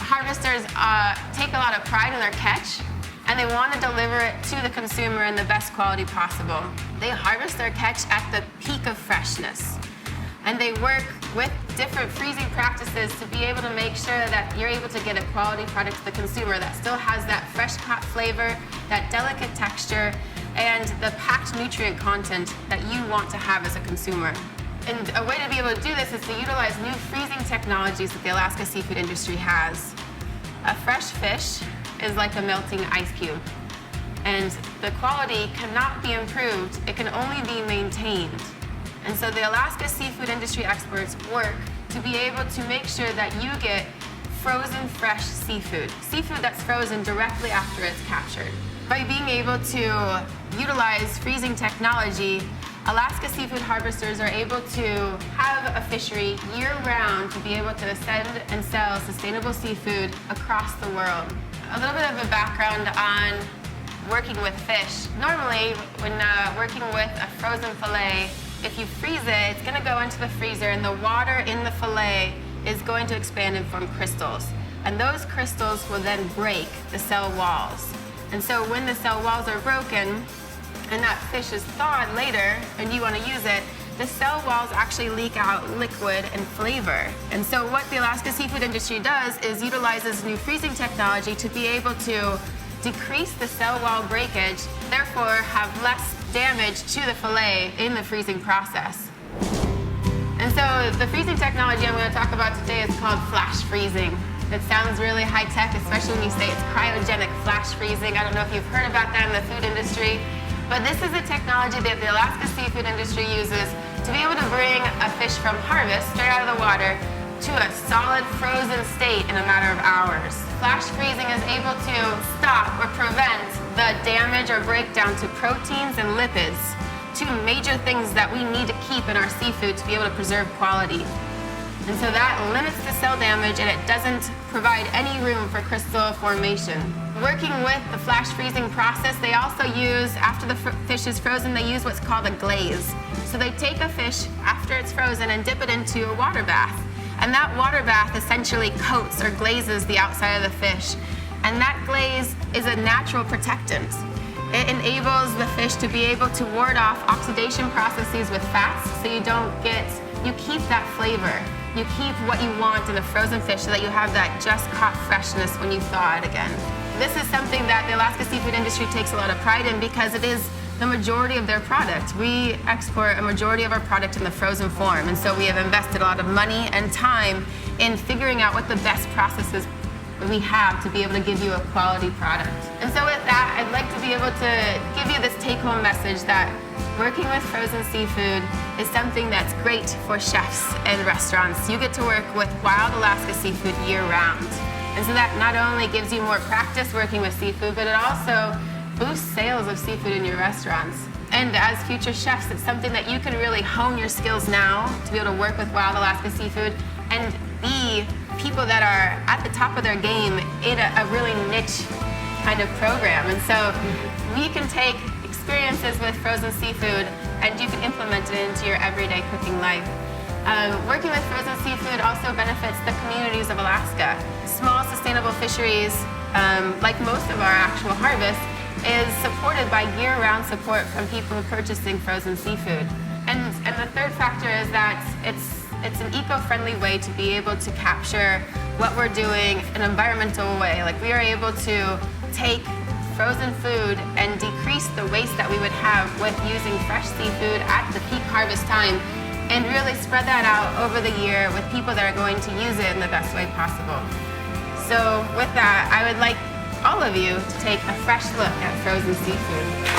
harvesters take a lot of pride in their catch, and they want to deliver it to the consumer in the best quality possible. They harvest their catch at the peak of freshness, and they work with different freezing practices to be able to make sure that you're able to get a quality product to the consumer that still has that fresh caught flavor, that delicate texture, and the packed nutrient content that you want to have as a consumer. And a way to be able to do this is to utilize new freezing technologies that the Alaska seafood industry has. A fresh fish is like a melting ice cube, and the quality cannot be improved, it can only be maintained. And so the Alaska seafood industry experts work to be able to make sure that you get frozen fresh seafood, seafood that's frozen directly after it's captured. By being able to utilize freezing technology, Alaska seafood harvesters are able to have a fishery year-round to be able to send and sell sustainable seafood across the world. A little bit of a background on working with fish. Normally, when working with a frozen fillet, if you freeze it, it's going to go into the freezer, and the water in the fillet is going to expand and form crystals. And those crystals will then break the cell walls. And so when the cell walls are broken, and that fish is thawed later, and you want to use it, the cell walls actually leak out liquid and flavor. And so what the Alaska seafood industry does is utilizes new freezing technology to be able to decrease the cell wall breakage, therefore have less damage to the fillet in the freezing process. And so the freezing technology I'm going to talk about today is called flash freezing. It sounds really high-tech, especially when you say it's cryogenic flash freezing. I don't know if you've heard about that in the food industry. But this is a technology that the Alaska seafood industry uses to be able to bring a fish from harvest, straight out of the water, to a solid frozen state in a matter of hours. Flash freezing is able to stop or prevent the damage or breakdown to proteins and lipids, two major things that we need to keep in our seafood to be able to preserve quality. And so that limits the cell damage, and it doesn't provide any room for crystal formation. Working with the flash freezing process, they also use, after the fish is frozen, they use what's called a glaze. So they take a fish after it's frozen and dip it into a water bath. And that water bath essentially coats or glazes the outside of the fish. And that glaze is a natural protectant. It enables the fish to be able to ward off oxidation processes with fats, so you keep that flavor. You keep what you want in a frozen fish so that you have that just caught freshness when you thaw it again. This is something that the Alaska seafood industry takes a lot of pride in because it is the majority of their product. We export a majority of our product in the frozen form, and so we have invested a lot of money and time in figuring out what the best processes we have to be able to give you a quality product. And so with that, I'd like to be able to give you this take-home message that working with frozen seafood is something that's great for chefs and restaurants. You get to work with wild Alaska seafood year-round. And so that not only gives you more practice working with seafood, but it also boosts sales of seafood in your restaurants. And as future chefs, it's something that you can really hone your skills now to be able to work with wild Alaska seafood and be people that are at the top of their game in a really niche kind of program. And so we can take experiences with frozen seafood and you can implement it into your everyday cooking life. Working with frozen seafood also benefits the communities of Alaska. Small sustainable fisheries, like most of our actual harvest, is supported by year-round support from people purchasing frozen seafood. And the third factor is that it's an eco-friendly way to be able to capture what we're doing in an environmental way. Like, we are able to take frozen food and decrease the waste that we would have with using fresh seafood at the peak harvest time and really spread that out over the year with people that are going to use it in the best way possible. So with that, I would like all of you to take a fresh look at frozen seafood.